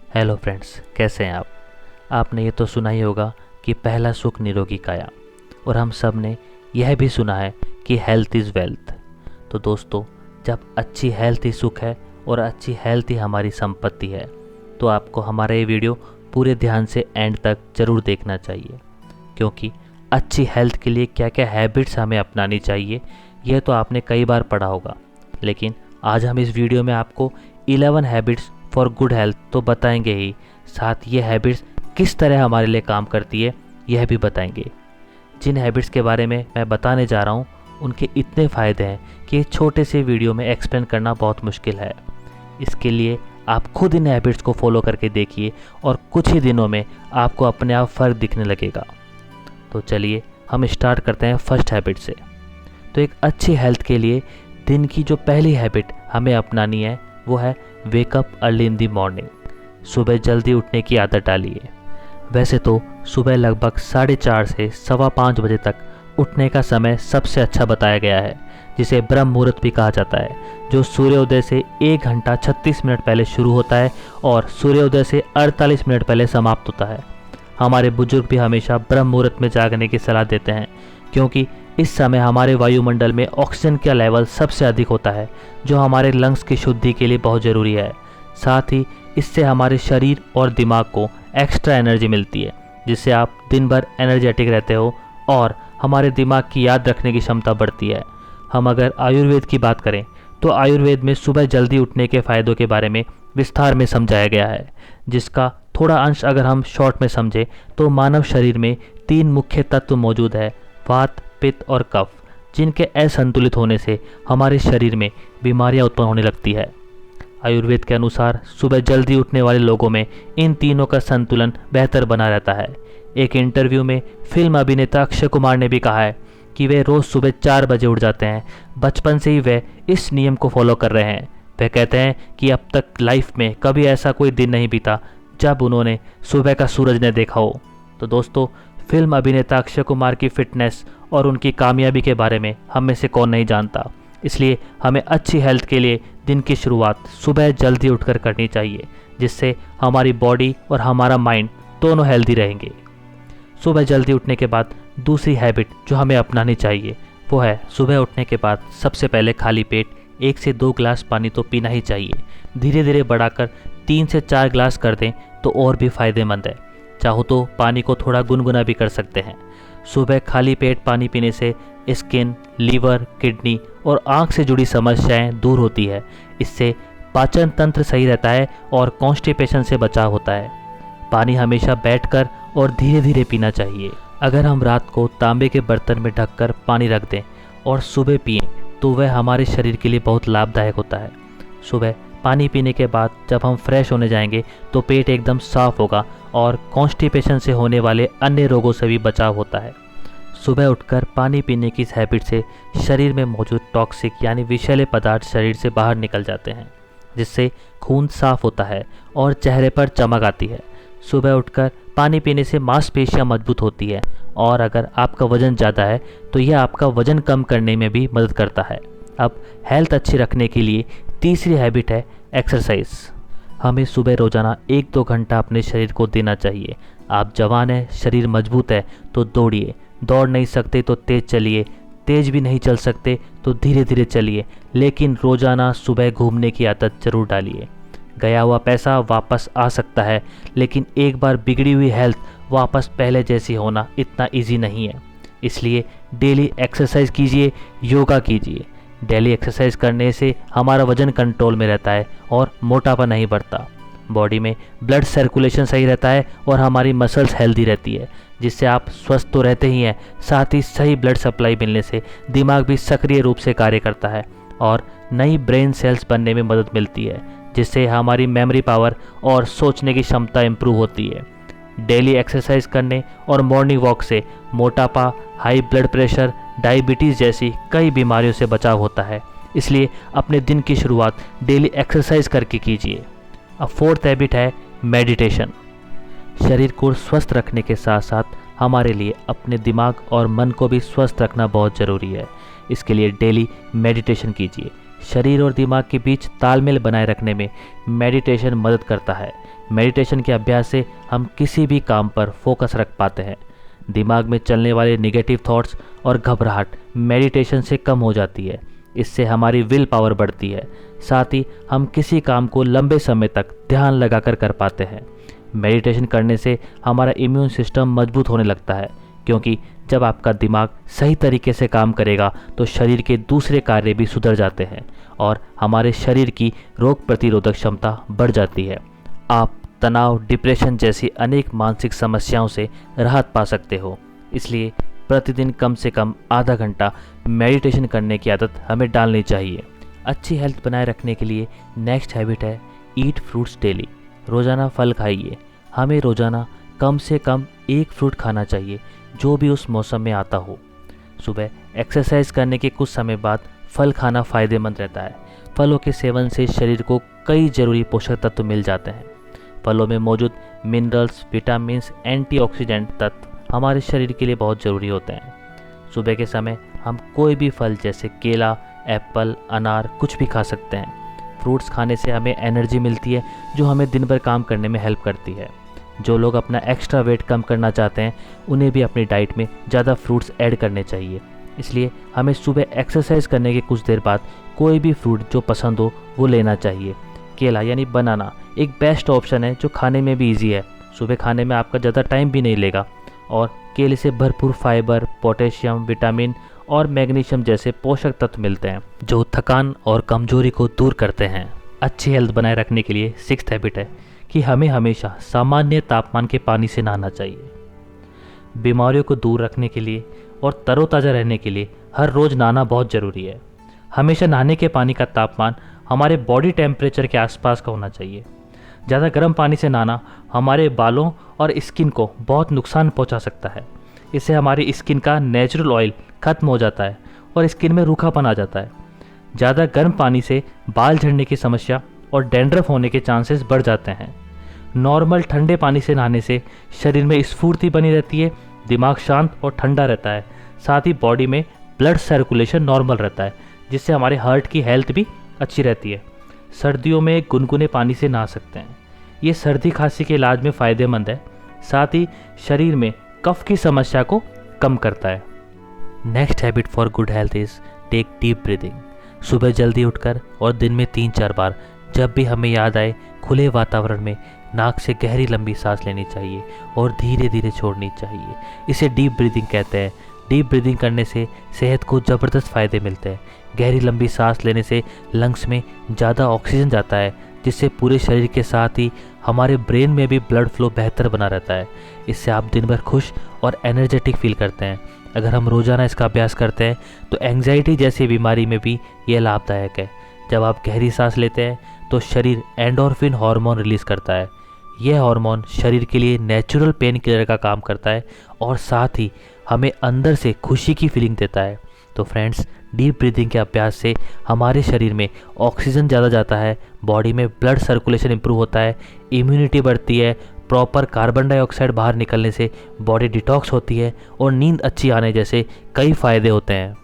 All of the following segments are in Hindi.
हेलो फ्रेंड्स, कैसे हैं आप। आपने ये तो सुना ही होगा कि पहला सुख निरोगी काया, और हम सब ने यह भी सुना है कि हेल्थ इज़ वेल्थ। तो दोस्तों, जब अच्छी हेल्थ ही सुख है और अच्छी हेल्थ ही हमारी संपत्ति है, तो आपको हमारा ये वीडियो पूरे ध्यान से एंड तक ज़रूर देखना चाहिए, क्योंकि अच्छी हेल्थ के लिए क्या क्या हैबिट्स हमें अपनानी चाहिए यह तो आपने कई बार पढ़ा होगा। लेकिन आज हम इस वीडियो में आपको 11 हैबिट्स फॉर गुड हेल्थ तो बताएंगे ही, साथ ये हैबिट्स किस तरह हमारे लिए काम करती है यह भी बताएंगे। जिन हैबिट्स के बारे में मैं बताने जा रहा हूँ उनके इतने फ़ायदे हैं कि एक छोटे से वीडियो में एक्सप्लेन करना बहुत मुश्किल है। इसके लिए आप खुद इन हैबिट्स को फॉलो करके देखिए और कुछ ही दिनों में आपको अपने आप फ़र्क दिखने लगेगा। तो चलिए हम स्टार्ट करते हैं फर्स्ट हैबिट से। तो एक अच्छी हेल्थ के लिए दिन की जो पहली हैबिट हमें अपनानी है वो है wake up early in the morning. सुबह जल्दी उठने की आदत डालिए। वैसे तो सुबह लगभग 4:30 से 5:15 बजे तक उठने का समय सबसे अच्छा बताया गया है, जिसे ब्रह्म मुहूर्त भी कहा जाता है, जो सूर्योदय से 1 घंटा 36 मिनट पहले शुरू होता है और सूर्योदय से 48 मिनट पहले समाप्त होता है। हमारे बुजुर्ग भी हमेशा ब्रह्म मुहूर्त में जागने की सलाह देते हैं, क्योंकि इस समय हमारे वायुमंडल में ऑक्सीजन का लेवल सबसे अधिक होता है, जो हमारे लंग्स की शुद्धि के लिए बहुत ज़रूरी है। साथ ही इससे हमारे शरीर और दिमाग को एक्स्ट्रा एनर्जी मिलती है, जिससे आप दिन भर एनर्जेटिक रहते हो और हमारे दिमाग की याद रखने की क्षमता बढ़ती है। हम अगर आयुर्वेद की बात करें तो आयुर्वेद में सुबह जल्दी उठने के फ़ायदों के बारे में विस्तार में समझाया गया है, जिसका थोड़ा अंश अगर हम शॉर्ट में समझें तो मानव शरीर में 3 मुख्य तत्व मौजूद है, वात, पित्त और कफ, जिनके असंतुलित होने से हमारे शरीर में बीमारियां उत्पन्न होने लगती है। आयुर्वेद के अनुसार सुबह जल्दी उठने वाले लोगों में इन तीनों का संतुलन बेहतर बना रहता है। एक इंटरव्यू में फिल्म अभिनेता अक्षय कुमार ने भी कहा है कि वे रोज़ सुबह 4 बजे उठ जाते हैं। बचपन से ही वे इस नियम को फॉलो कर रहे हैं। वे कहते हैं कि अब तक लाइफ में कभी ऐसा कोई दिन नहीं बीता जब उन्होंने सुबह का सूरज न देखा हो। तो दोस्तों, फिल्म अभिनेता अक्षय कुमार की फिटनेस और उनकी कामयाबी के बारे में हम में से कौन नहीं जानता। इसलिए हमें अच्छी हेल्थ के लिए दिन की शुरुआत सुबह जल्दी उठकर करनी चाहिए, जिससे हमारी बॉडी और हमारा माइंड दोनों हेल्दी रहेंगे। सुबह जल्दी उठने के बाद दूसरी हैबिट जो हमें अपनानी चाहिए वो है सुबह उठने के बाद सबसे पहले खाली पेट 1 से 2 गिलास पानी तो पीना ही चाहिए। धीरे धीरे बढ़ाकर 3 से 4 गिलास कर दें तो और भी फ़ायदेमंद है। चाहो तो पानी को थोड़ा गुनगुना भी कर सकते हैं। सुबह खाली पेट पानी पीने से स्किन, लीवर, किडनी और आँख से जुड़ी समस्याएं दूर होती है। इससे पाचन तंत्र सही रहता है और कॉन्स्टिपेशन से बचाव होता है। पानी हमेशा बैठकर और धीरे धीरे पीना चाहिए। अगर हम रात को तांबे के बर्तन में ढककर पानी रख दें और सुबह पिएं तो वह हमारे शरीर के लिए बहुत लाभदायक होता है। सुबह पानी पीने के बाद जब हम फ्रेश होने जाएंगे तो पेट एकदम साफ होगा और कॉन्स्टिपेशन से होने वाले अन्य रोगों से भी बचाव होता है। सुबह उठकर पानी पीने की इस हैबिट से शरीर में मौजूद टॉक्सिक यानी विषैले पदार्थ शरीर से बाहर निकल जाते हैं, जिससे खून साफ होता है और चेहरे पर चमक आती है। सुबह उठकर पानी पीने से मांसपेशियां मजबूत होती है और अगर आपका वज़न ज़्यादा है तो यह आपका वज़न कम करने में भी मदद करता है। अब हेल्थ अच्छी रखने के लिए तीसरी हैबिट है एक्सरसाइज। हमें सुबह रोज़ाना 1-2 घंटा अपने शरीर को देना चाहिए। आप जवान हैं, शरीर मजबूत है तो दौड़िए। दौड़ नहीं सकते तो तेज़ चलिए, तेज़ भी नहीं चल सकते तो धीरे धीरे चलिए, लेकिन रोज़ाना सुबह घूमने की आदत ज़रूर डालिए। गया हुआ पैसा वापस आ सकता है, लेकिन एक बार बिगड़ी हुई हेल्थ वापस पहले जैसी होना इतना ईजी नहीं है। इसलिए डेली एक्सरसाइज कीजिए, योगा कीजिए। डेली एक्सरसाइज करने से हमारा वज़न कंट्रोल में रहता है और मोटापा नहीं बढ़ता। बॉडी में ब्लड सर्कुलेशन सही रहता है और हमारी मसल्स हेल्दी रहती है, जिससे आप स्वस्थ तो रहते ही हैं, साथ ही सही ब्लड सप्लाई मिलने से दिमाग भी सक्रिय रूप से कार्य करता है और नई ब्रेन सेल्स बनने में मदद मिलती है, जिससे हमारी मेमोरी पावर और सोचने की क्षमता इम्प्रूव होती है। डेली एक्सरसाइज करने और मॉर्निंग वॉक से मोटापा, हाई ब्लड प्रेशर, डायबिटीज़ जैसी कई बीमारियों से बचाव होता है। इसलिए अपने दिन की शुरुआत डेली एक्सरसाइज करके कीजिए। अब फोर्थ हैबिट है मेडिटेशन। शरीर को स्वस्थ रखने के साथ साथ हमारे लिए अपने दिमाग और मन को भी स्वस्थ रखना बहुत ज़रूरी है। इसके लिए डेली मेडिटेशन कीजिए। शरीर और दिमाग के बीच तालमेल बनाए रखने में मेडिटेशन मदद करता है। मेडिटेशन के अभ्यास से हम किसी भी काम पर फोकस रख पाते हैं। दिमाग में चलने वाले नेगेटिव थॉट्स और घबराहट मेडिटेशन से कम हो जाती है। इससे हमारी विल पावर बढ़ती है। साथ ही हम किसी काम को लंबे समय तक ध्यान लगाकर कर पाते हैं। मेडिटेशन करने से हमारा इम्यून सिस्टम मजबूत होने लगता है, क्योंकि जब आपका दिमाग सही तरीके से काम करेगा तो शरीर के दूसरे कार्य भी सुधर जाते हैं और हमारे शरीर की रोग प्रतिरोधक क्षमता बढ़ जाती है। आप तनाव, डिप्रेशन जैसी अनेक मानसिक समस्याओं से राहत पा सकते हो। इसलिए प्रतिदिन कम से कम आधा घंटा मेडिटेशन करने की आदत हमें डालनी चाहिए। अच्छी हेल्थ बनाए रखने के लिए नेक्स्ट हैबिट है ईट फ्रूट्स डेली। रोज़ाना फल खाइए। हमें रोज़ाना कम से कम एक फ्रूट खाना चाहिए, जो भी उस मौसम में आता हो। सुबह एक्सरसाइज करने के कुछ समय बाद फल खाना फ़ायदेमंद रहता है। फलों के सेवन से शरीर को कई जरूरी पोषक तत्व मिल जाते हैं। फलों में मौजूद मिनरल्स, विटामिन्स, एंटीऑक्सीडेंट तत्व हमारे शरीर के लिए बहुत ज़रूरी होते हैं। सुबह के समय हम कोई भी फल जैसे केला, एप्पल, अनार कुछ भी खा सकते हैं। फ्रूट्स खाने से हमें एनर्जी मिलती है, जो हमें दिन भर काम करने में हेल्प करती है। जो लोग अपना एक्स्ट्रा वेट कम करना चाहते हैं, उन्हें भी अपनी डाइट में ज़्यादा फ्रूट्स ऐड करने चाहिए। इसलिए हमें सुबह एक्सरसाइज करने के कुछ देर बाद कोई भी फ्रूट जो पसंद हो वो लेना चाहिए। केला यानी बनाना एक बेस्ट ऑप्शन है, जो खाने में भी ईजी है। सुबह खाने में आपका ज़्यादा टाइम भी नहीं लेगा और केले से भरपूर फाइबर, पोटेशियम, विटामिन और मैग्नीशियम जैसे पोषक तत्व मिलते हैं, जो थकान और कमजोरी को दूर करते हैं। अच्छी हेल्थ बनाए रखने के लिए सिक्स्थ हैबिट है कि हमें हमेशा सामान्य तापमान के पानी से नहाना चाहिए। बीमारियों को दूर रखने के लिए और तरोताज़ा रहने के लिए हर रोज़ नहाना बहुत ज़रूरी है। हमेशा नहाने के पानी का तापमान हमारे बॉडी टेम्परेचर के आसपास का होना चाहिए। ज़्यादा गर्म पानी से नहाना हमारे बालों और स्किन को बहुत नुकसान पहुंचा सकता है। इससे हमारी स्किन का नेचुरल ऑयल खत्म हो जाता है और स्किन में रूखापन आ जाता है। ज़्यादा गर्म पानी से बाल झड़ने की समस्या और डैंड्रफ होने के चांसेस बढ़ जाते हैं। नॉर्मल ठंडे पानी से नहाने से शरीर में स्फूर्ति बनी रहती है, दिमाग शांत और ठंडा रहता है। साथ ही बॉडी में ब्लड सर्कुलेशन नॉर्मल रहता है, जिससे हमारे हार्ट की हेल्थ भी अच्छी रहती है। सर्दियों में गुनगुने पानी से नहा सकते हैं। ये सर्दी खांसी के इलाज में फ़ायदेमंद है। साथ ही शरीर में कफ की समस्या को कम करता है। Next habit for good health is take deep breathing. सुबह जल्दी उठकर और दिन में 3-4 बार जब भी हमें याद आए, खुले वातावरण में नाक से गहरी लंबी सांस लेनी चाहिए और धीरे धीरे छोड़नी चाहिए। इसे डीप ब्रीदिंग कहते हैं। डीप ब्रीदिंग करने से सेहत को ज़बरदस्त फ़ायदे मिलते हैं। गहरी लंबी सांस लेने से लंग्स में ज़्यादा ऑक्सीजन जाता है, जिससे पूरे शरीर के साथ ही हमारे ब्रेन में भी ब्लड फ्लो बेहतर बना रहता है। इससे आप दिन भर खुश और एनर्जेटिक फील करते हैं। अगर हम रोज़ाना इसका अभ्यास करते हैं तो एंग्जाइटी जैसी बीमारी में भी ये लाभदायक है। जब आप गहरी सांस लेते हैं तो शरीर एंडोर्फिन हार्मोन रिलीज़ करता है। यह हार्मोन शरीर के लिए नेचुरल पेन किलर का काम करता है और साथ ही हमें अंदर से खुशी की फीलिंग देता है। तो फ्रेंड्स, डीप ब्रीदिंग के अभ्यास से हमारे शरीर में ऑक्सीजन ज़्यादा जाता है, बॉडी में ब्लड सर्कुलेशन इंप्रूव होता है, इम्यूनिटी बढ़ती है, प्रॉपर कार्बन डाइऑक्साइड बाहर निकलने से बॉडी डिटॉक्स होती है और नींद अच्छी आने जैसे कई फ़ायदे होते हैं।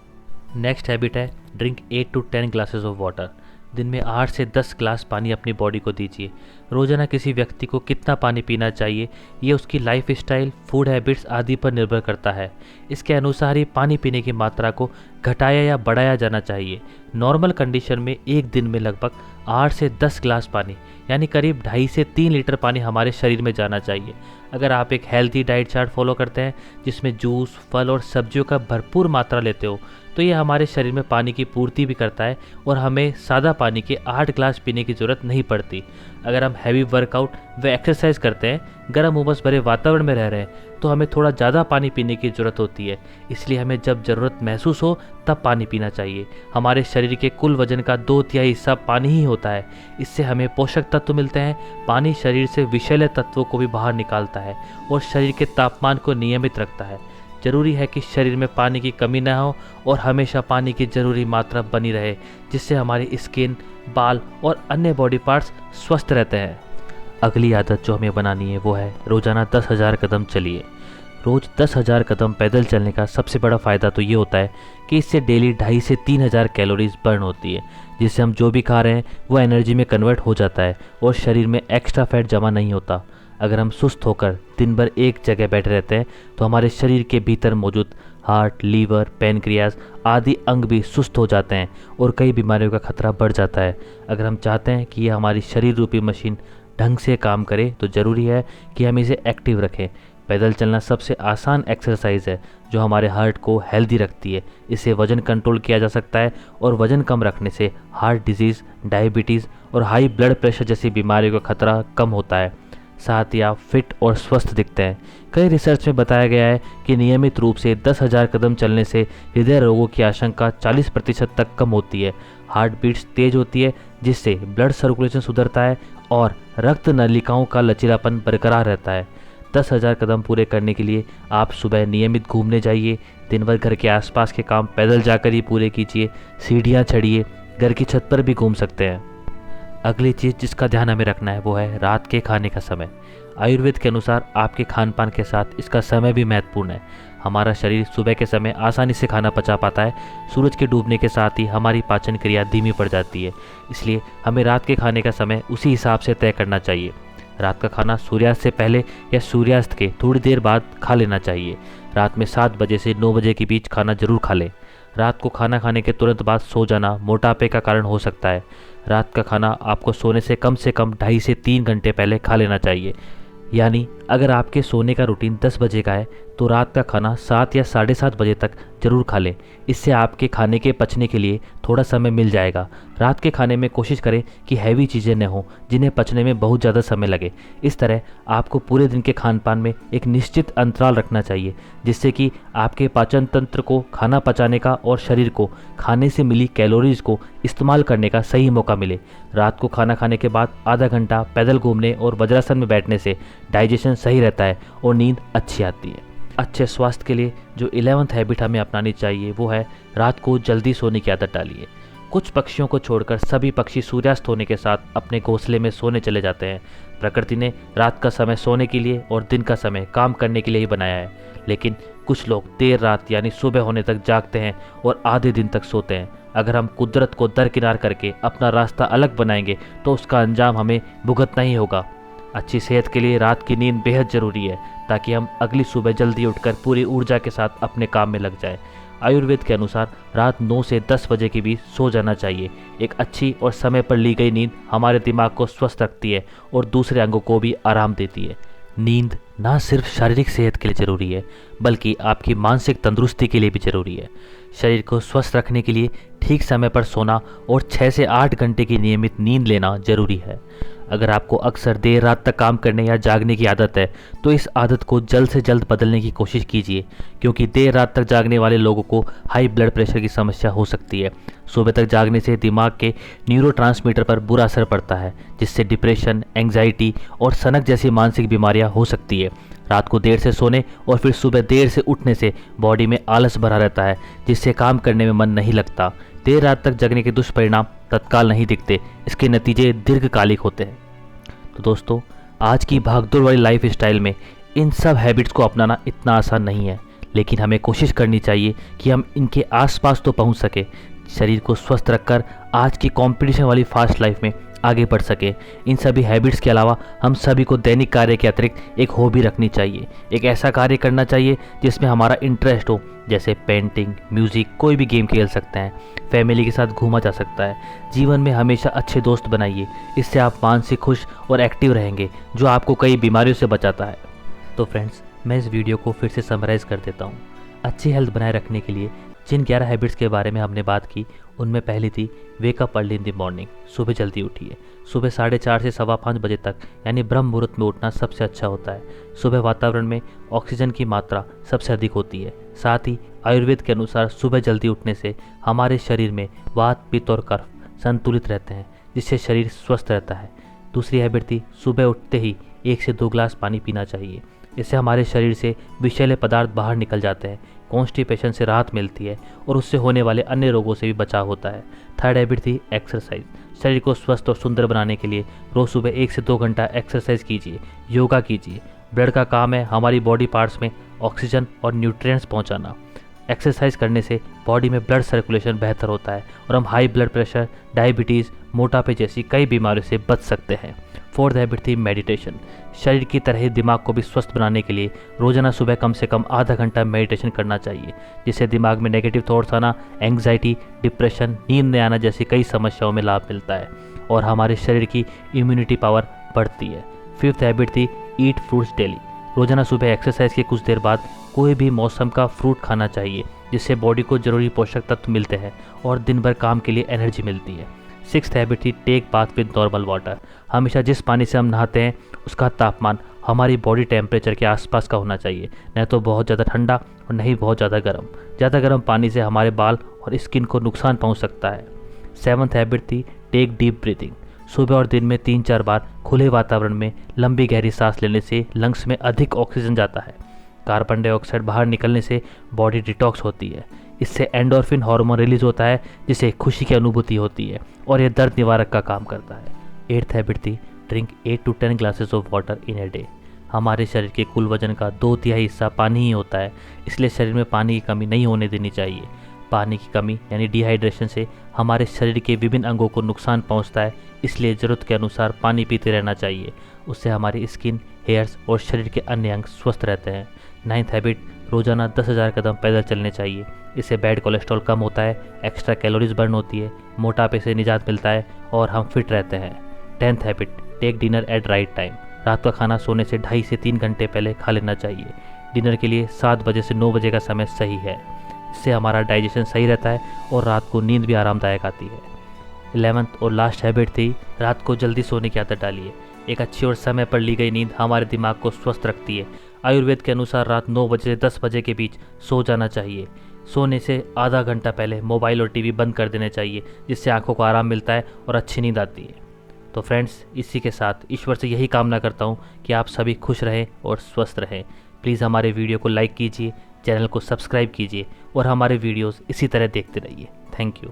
नेक्स्ट हैबिट है drink 8 to 10 glasses of water. दिन में 8 से 10 ग्लास पानी अपनी बॉडी को दीजिए। रोज़ाना किसी व्यक्ति को कितना पानी पीना चाहिए, ये उसकी लाइफ स्टाइल, फूड हैबिट्स आदि पर निर्भर करता है। इसके अनुसार ही पानी पीने की मात्रा को घटाया या बढ़ाया जाना चाहिए। नॉर्मल कंडीशन में एक दिन में लगभग 8 से 10 ग्लास पानी यानी करीब 2.5 से 3 लीटर पानी हमारे शरीर में जाना चाहिए। अगर आप एक हेल्थी डाइट चार्ट फॉलो करते हैं जिसमें जूस, फल और सब्जियों का भरपूर मात्रा लेते हो, तो ये हमारे शरीर में पानी की पूर्ति भी करता है और हमें सादा पानी के 8 ग्लास पीने की ज़रूरत नहीं पड़ती। अगर हम हैवी वर्कआउट व एक्सरसाइज करते हैं, गर्म उमस भरे वातावरण में रह रहे हैं, तो हमें थोड़ा ज़्यादा पानी पीने की ज़रूरत होती है। इसलिए हमें जब ज़रूरत महसूस हो तब पानी पीना चाहिए। हमारे शरीर के कुल वजन का 2/3 हिस्सा पानी ही होता है। इससे हमें पोषक तत्व मिलते हैं। पानी शरीर से विषैले तत्वों को भी बाहर निकालता है और शरीर के तापमान को नियमित रखता है। ज़रूरी है कि शरीर में पानी की कमी न हो और हमेशा पानी की ज़रूरी मात्रा बनी रहे, जिससे हमारी स्किन, बाल और अन्य बॉडी पार्ट्स स्वस्थ रहते हैं। अगली आदत जो हमें बनानी है वो है रोज़ाना 10,000 कदम चलिए। रोज़ 10,000 कदम पैदल चलने का सबसे बड़ा फ़ायदा तो ये होता है कि इससे डेली 2.5 से 3,000 कैलोरीज बर्न होती है, जिससे हम जो भी खा रहे हैं वो एनर्जी में कन्वर्ट हो जाता है और शरीर में एक्स्ट्रा फैट जमा नहीं होता। अगर हम सुस्त होकर दिन भर एक जगह बैठे रहते हैं तो हमारे शरीर के भीतर मौजूद हार्ट, लीवर, पैनक्रियाज आदि अंग भी सुस्त हो जाते हैं और कई बीमारियों का खतरा बढ़ जाता है। अगर हम चाहते हैं कि यह हमारी शरीर रूपी मशीन ढंग से काम करे तो ज़रूरी है कि हम इसे एक्टिव रखें। पैदल चलना सबसे आसान एक्सरसाइज है जो हमारे हार्ट को हेल्दी रखती है। इससे वज़न कंट्रोल किया जा सकता है और वज़न कम रखने से हार्ट डिजीज़, डायबिटीज़ और हाई ब्लड प्रेशर जैसी बीमारियों का खतरा कम होता है। साथ ही आप फिट और स्वस्थ दिखते हैं। कई रिसर्च में बताया गया है कि नियमित रूप से 10,000 कदम चलने से हृदय रोगों की आशंका 40% तक कम होती है। हार्ट बीट्स तेज होती है जिससे ब्लड सर्कुलेशन सुधरता है और रक्त नलिकाओं का लचीलापन बरकरार रहता है। 10,000 कदम पूरे करने के लिए आप सुबह नियमित घूमने जाइए। दिन भर घर के आसपास के काम पैदल जाकर ही पूरे कीजिए। सीढ़ियाँ चढ़िए, घर की छत पर भी घूम सकते हैं। अगली चीज़ जिसका ध्यान हमें रखना है वो है रात के खाने का समय। आयुर्वेद के अनुसार आपके खान पान के साथ इसका समय भी महत्वपूर्ण है। हमारा शरीर सुबह के समय आसानी से खाना पचा पाता है। सूरज के डूबने के साथ ही हमारी पाचन क्रिया धीमी पड़ जाती है, इसलिए हमें रात के खाने का समय उसी हिसाब से तय करना चाहिए। रात का खाना सूर्यास्त से पहले या सूर्यास्त के थोड़ी देर बाद खा लेना चाहिए। रात में 7 बजे से 9 बजे के बीच खाना जरूर खा लें। रात को खाना खाने के तुरंत बाद सो जाना मोटापे का कारण हो सकता है। रात का खाना आपको सोने से कम 2.5 से 3 घंटे पहले खा लेना चाहिए। यानी अगर आपके सोने का रूटीन 10 बजे का है तो रात का खाना 7 या 7:30 बजे तक ज़रूर खा लें। इससे आपके खाने के पचने के लिए थोड़ा समय मिल जाएगा। रात के खाने में कोशिश करें कि हैवी चीज़ें न हों जिन्हें पचने में बहुत ज़्यादा समय लगे। इस तरह आपको पूरे दिन के खान पान में एक निश्चित अंतराल रखना चाहिए, जिससे कि आपके पाचन तंत्र को खाना पचाने का और शरीर को खाने से मिली कैलोरीज को इस्तेमाल करने का सही मौका मिले। रात को खाना खाने के बाद आधा घंटा पैदल घूमने और वज्रासन में बैठने से डाइजेशन सही रहता है और नींद अच्छी आती है। अच्छे स्वास्थ्य के लिए जो 11th हैबिट हमें अपनानी चाहिए वो है रात को जल्दी सोने की आदत डालिए। कुछ पक्षियों को छोड़कर सभी पक्षी सूर्यास्त होने के साथ अपने घोंसले में सोने चले जाते हैं। प्रकृति ने रात का समय सोने के लिए और दिन का समय काम करने के लिए ही बनाया है, लेकिन कुछ लोग देर रात यानी सुबह होने तक जागते हैं और आधे दिन तक सोते हैं। अगर हम कुदरत को दरकिनार करके अपना रास्ता अलग बनाएंगे तो उसका अंजाम हमें भुगतना ही होगा। अच्छी सेहत के लिए रात की नींद बेहद ज़रूरी है ताकि हम अगली सुबह जल्दी उठकर पूरी ऊर्जा के साथ अपने काम में लग जाएं। आयुर्वेद के अनुसार रात 9 से 10 बजे के बीच सो जाना चाहिए। एक अच्छी और समय पर ली गई नींद हमारे दिमाग को स्वस्थ रखती है और दूसरे अंगों को भी आराम देती है। नींद ना सिर्फ शारीरिक सेहत के लिए ज़रूरी है बल्कि आपकी मानसिक तंदुरुस्ती के लिए भी ज़रूरी है। शरीर को स्वस्थ रखने के लिए ठीक समय पर सोना और 6 से 8 घंटे की नियमित नींद लेना जरूरी है। अगर आपको अक्सर देर रात तक काम करने या जागने की आदत है तो इस आदत को जल्द से जल्द बदलने की कोशिश कीजिए, क्योंकि देर रात तक जागने वाले लोगों को हाई ब्लड प्रेशर की समस्या हो सकती है। सुबह तक जागने से दिमाग के न्यूरोट्रांसमीटर पर बुरा असर पड़ता है, जिससे डिप्रेशन, एंग्जाइटी और सनक जैसी मानसिक बीमारियां हो सकती है। रात को देर से सोने और फिर सुबह देर से उठने से बॉडी में आलस भरा रहता है, जिससे काम करने में मन नहीं लगता। देर रात तक जगने के दुष्परिणाम तत्काल नहीं दिखते, इसके नतीजे दीर्घकालिक होते हैं। तो दोस्तों, आज की भागदौड़ वाली लाइफ स्टाइल में इन सब हैबिट्स को अपनाना इतना आसान नहीं है, लेकिन हमें कोशिश करनी चाहिए कि हम इनके आसपास तो पहुंच सके, शरीर को स्वस्थ रखकर आज की कंपटीशन वाली फास्ट लाइफ में आगे बढ़ सके। इन सभी हैबिट्स के अलावा हम सभी को दैनिक कार्य के अतिरिक्त एक हॉबी रखनी चाहिए। एक ऐसा कार्य करना चाहिए जिसमें हमारा इंटरेस्ट हो, जैसे पेंटिंग, म्यूज़िक, कोई भी गेम खेल सकते हैं, फैमिली के साथ घूमा जा सकता है। जीवन में हमेशा अच्छे दोस्त बनाइए, इससे आप मानसिक खुश और एक्टिव रहेंगे, जो आपको कई बीमारियों से बचाता है। तो फ्रेंड्स, मैं इस वीडियो को फिर से समराइज़ कर देता हूँ। अच्छी हेल्थ बनाए रखने के लिए जिन 11 हैबिट्स के बारे में हमने बात की, उनमें पहली थी wake up early in the morning. सुबह जल्दी उठिए। सुबह 4:30 से 5:15 बजे तक यानी ब्रह्म मुहूर्त में उठना सबसे अच्छा होता है। सुबह वातावरण में ऑक्सीजन की मात्रा सबसे अधिक होती है। साथ ही आयुर्वेद के अनुसार सुबह जल्दी उठने से हमारे शरीर में वात, पित्त और कफ संतुलित रहते हैं, जिससे शरीर स्वस्थ रहता है। दूसरी हैबिट थी सुबह उठते ही 1 से 2 गिलास पानी पीना चाहिए। इससे हमारे शरीर से विषैले पदार्थ बाहर निकल जाते हैं, कॉन्स्टिपेशन से राहत मिलती है और उससे होने वाले अन्य रोगों से भी बचाव होता है। थर्ड हैबिट थी एक्सरसाइज। शरीर को स्वस्थ और सुंदर बनाने के लिए रोज़ सुबह 1 से 2 घंटा एक्सरसाइज कीजिए, योगा कीजिए, ब्लड का काम है हमारी बॉडी पार्ट्स में ऑक्सीजन और न्यूट्रिएंट्स पहुंचाना। एक्सरसाइज करने से बॉडी में ब्लड सर्कुलेशन बेहतर होता है और हम हाई ब्लड प्रेशर, डायबिटीज़, मोटापे जैसी कई बीमारियों से बच सकते हैं। फोर्थ हैबिट थी मेडिटेशन। शरीर की तरह ही दिमाग को भी स्वस्थ बनाने के लिए रोजाना सुबह कम से कम आधा घंटा मेडिटेशन करना चाहिए, जिससे दिमाग में नेगेटिव थॉट्स आना, एंग्जाइटी, डिप्रेशन, नींद न आना जैसी कई समस्याओं में लाभ मिलता है और हमारे शरीर की इम्यूनिटी पावर बढ़ती है। फिफ्थ हैबिट थी ईट फ्रूट्स डेली। रोजाना सुबह एक्सरसाइज के कुछ देर बाद कोई भी मौसम का फ्रूट खाना चाहिए, जिससे बॉडी को जरूरी पोषक तत्व मिलते हैं और दिन भर काम के लिए एनर्जी मिलती है। सिक्स्थ हैबिट थी take bath with normal water. हमेशा जिस पानी से हम नहाते हैं उसका तापमान हमारी बॉडी टेम्परेचर के आसपास का होना चाहिए, न तो बहुत ज़्यादा ठंडा और नहीं बहुत ज़्यादा गर्म। ज़्यादा गर्म पानी से हमारे बाल और स्किन को नुकसान पहुंच सकता है। सेवन्थ हैबिट थी टेक डीप ब्रीथिंग। सुबह और दिन में 3-4 बार खुले वातावरण में लंबी गहरी सांस लेने से लंग्स में अधिक ऑक्सीजन जाता है। कार्बन डाइऑक्साइड बाहर निकलने से बॉडी डिटॉक्स होती है। इससे एंडोर्फिन हार्मोन रिलीज होता है, जिससे खुशी की अनुभूति होती है और यह दर्द निवारक का काम करता है। एट्थ हैबिट थी drink 8 to 10 glasses of water in a day. हमारे शरीर के कुल वजन का 2/3 हिस्सा पानी ही होता है, इसलिए शरीर में पानी की कमी नहीं होने देनी चाहिए। पानी की कमी यानी डिहाइड्रेशन से हमारे शरीर के विभिन्न अंगों को नुकसान पहुंचता है, इसलिए ज़रूरत के अनुसार पानी पीते रहना चाहिए। उससे हमारी स्किन, हेयर्स और शरीर के अन्य अंग स्वस्थ रहते हैं। नाइन्थ हैबिट, रोजाना 10,000 कदम पैदल चलने चाहिए। इससे बैड कोलेस्ट्रॉल कम होता है, एक्स्ट्रा कैलोरीज बर्न होती है, मोटापे से निजात मिलता है और हम फिट रहते हैं। 10th habit, take dinner at right time. रात का खाना सोने से 2.5 से 3 घंटे पहले खा लेना चाहिए। डिनर के लिए 7 बजे से 9 बजे का समय सही है। इससे हमारा डाइजेशन सही रहता है और रात को नींद भी आरामदायक आती है। 11th और लास्ट हैबिट थी रात को जल्दी सोने की आदत डालिए। एक अच्छी और समय पर ली गई नींद हमारे दिमाग को स्वस्थ रखती है। आयुर्वेद के अनुसार रात 9 बजे से 10 बजे के बीच सो जाना चाहिए। सोने से आधा घंटा पहले मोबाइल और टीवी बंद कर देने चाहिए, जिससे आंखों को आराम मिलता है और अच्छी नींद आती है। तो फ्रेंड्स, इसी के साथ ईश्वर से यही कामना करता हूँ कि आप सभी खुश रहें और स्वस्थ रहें। प्लीज़ हमारे वीडियो को लाइक कीजिए, चैनल को सब्सक्राइब कीजिए और हमारे वीडियोस इसी तरह देखते रहिए। Thank you.